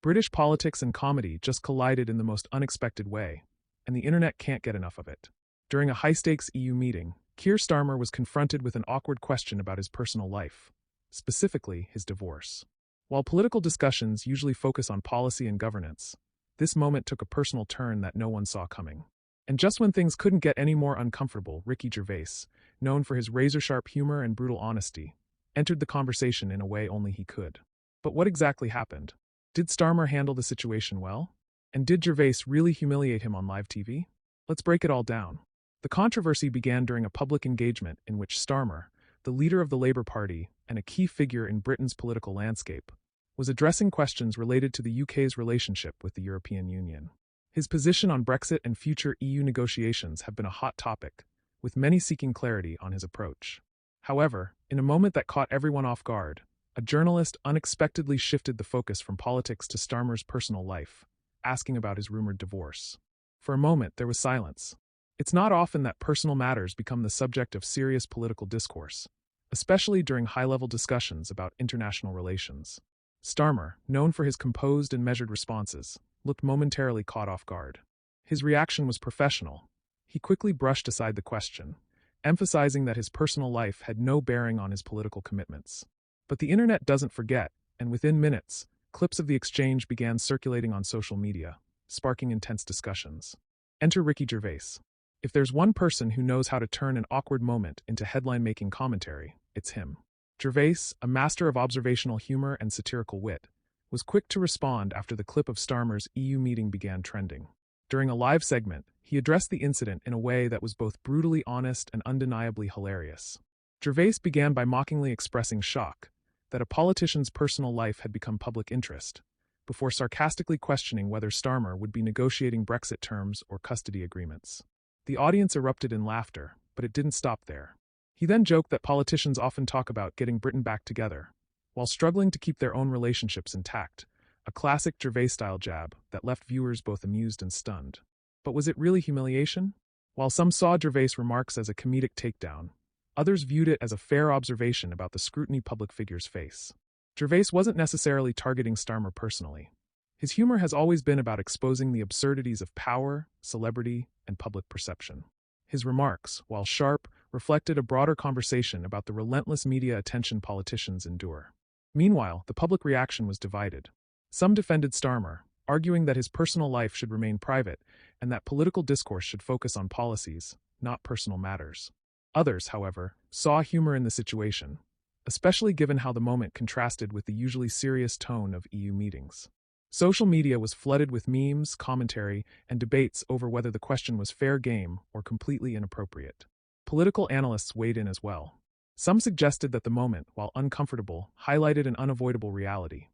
British politics and comedy just collided in the most unexpected way, and the internet can't get enough of it. During a high-stakes EU meeting, Keir Starmer was confronted with an awkward question about his personal life, specifically his divorce. While political discussions usually focus on policy and governance, this moment took a personal turn that no one saw coming. And just when things couldn't get any more uncomfortable, Ricky Gervais, known for his razor-sharp humor and brutal honesty, entered the conversation in a way only he could. But what exactly happened? Did Starmer handle the situation well? And did Gervais really humiliate him on live TV? Let's break it all down. The controversy began during a public engagement in which Starmer, the leader of the Labour Party and a key figure in Britain's political landscape, was addressing questions related to the UK's relationship with the European Union. His position on Brexit and future EU negotiations have been a hot topic, with many seeking clarity on his approach. However, in a moment that caught everyone off guard, a journalist unexpectedly shifted the focus from politics to Starmer's personal life, asking about his rumored divorce. For a moment, there was silence. It's not often that personal matters become the subject of serious political discourse, especially during high-level discussions about international relations. Starmer, known for his composed and measured responses, looked momentarily caught off guard. His reaction was professional. He quickly brushed aside the question, emphasizing that his personal life had no bearing on his political commitments. But the internet doesn't forget, and within minutes, clips of the exchange began circulating on social media, sparking intense discussions. Enter Ricky Gervais. If there's one person who knows how to turn an awkward moment into headline-making commentary, it's him. Gervais, a master of observational humor and satirical wit, was quick to respond after the clip of Starmer's EU meeting began trending. During a live segment, he addressed the incident in a way that was both brutally honest and undeniably hilarious. Gervais began by mockingly expressing shock that a politician's personal life had become public interest, before sarcastically questioning whether Starmer would be negotiating Brexit terms or custody agreements. The audience erupted in laughter, but it didn't stop there. He then joked that politicians often talk about getting Britain back together, while struggling to keep their own relationships intact, a classic Gervais-style jab that left viewers both amused and stunned. But was it really humiliation? While some saw Gervais' remarks as a comedic takedown, others viewed it as a fair observation about the scrutiny public figures face. Gervais wasn't necessarily targeting Starmer personally. His humor has always been about exposing the absurdities of power, celebrity, and public perception. His remarks, while sharp, reflected a broader conversation about the relentless media attention politicians endure. Meanwhile, the public reaction was divided. Some defended Starmer, arguing that his personal life should remain private and that political discourse should focus on policies, not personal matters. Others, however, saw humor in the situation, especially given how the moment contrasted with the usually serious tone of EU meetings. Social media was flooded with memes, commentary, and debates over whether the question was fair game or completely inappropriate. Political analysts weighed in as well. Some suggested that the moment, while uncomfortable, highlighted an unavoidable reality.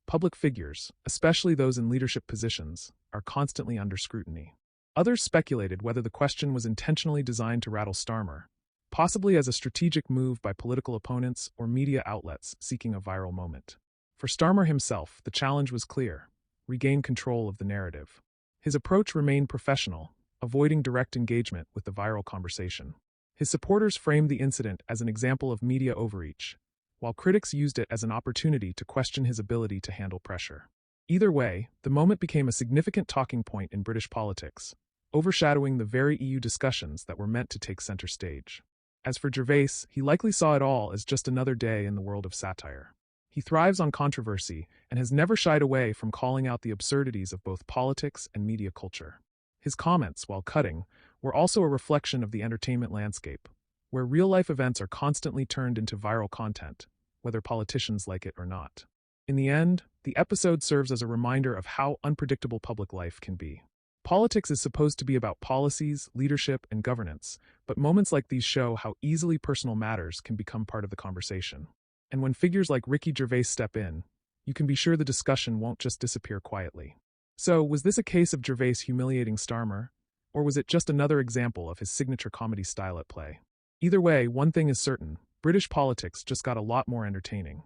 Public figures, especially those in leadership positions, are constantly under scrutiny. Others speculated whether the question was intentionally designed to rattle Starmer, possibly as a strategic move by political opponents or media outlets seeking a viral moment. For Starmer himself, the challenge was clear: regain control of the narrative. His approach remained professional, avoiding direct engagement with the viral conversation. His supporters framed the incident as an example of media overreach, while critics used it as an opportunity to question his ability to handle pressure. Either way, the moment became a significant talking point in British politics, overshadowing the very EU discussions that were meant to take center stage. As for Gervais, he likely saw it all as just another day in the world of satire. He thrives on controversy and has never shied away from calling out the absurdities of both politics and media culture. His comments, while cutting, were also a reflection of the entertainment landscape, where real-life events are constantly turned into viral content, whether politicians like it or not. In the end, the episode serves as a reminder of how unpredictable public life can be. Politics is supposed to be about policies, leadership, and governance, but moments like these show how easily personal matters can become part of the conversation. And when figures like Ricky Gervais step in, you can be sure the discussion won't just disappear quietly. So, was this a case of Gervais humiliating Starmer, or was it just another example of his signature comedy style at play? Either way, one thing is certain: British politics just got a lot more entertaining.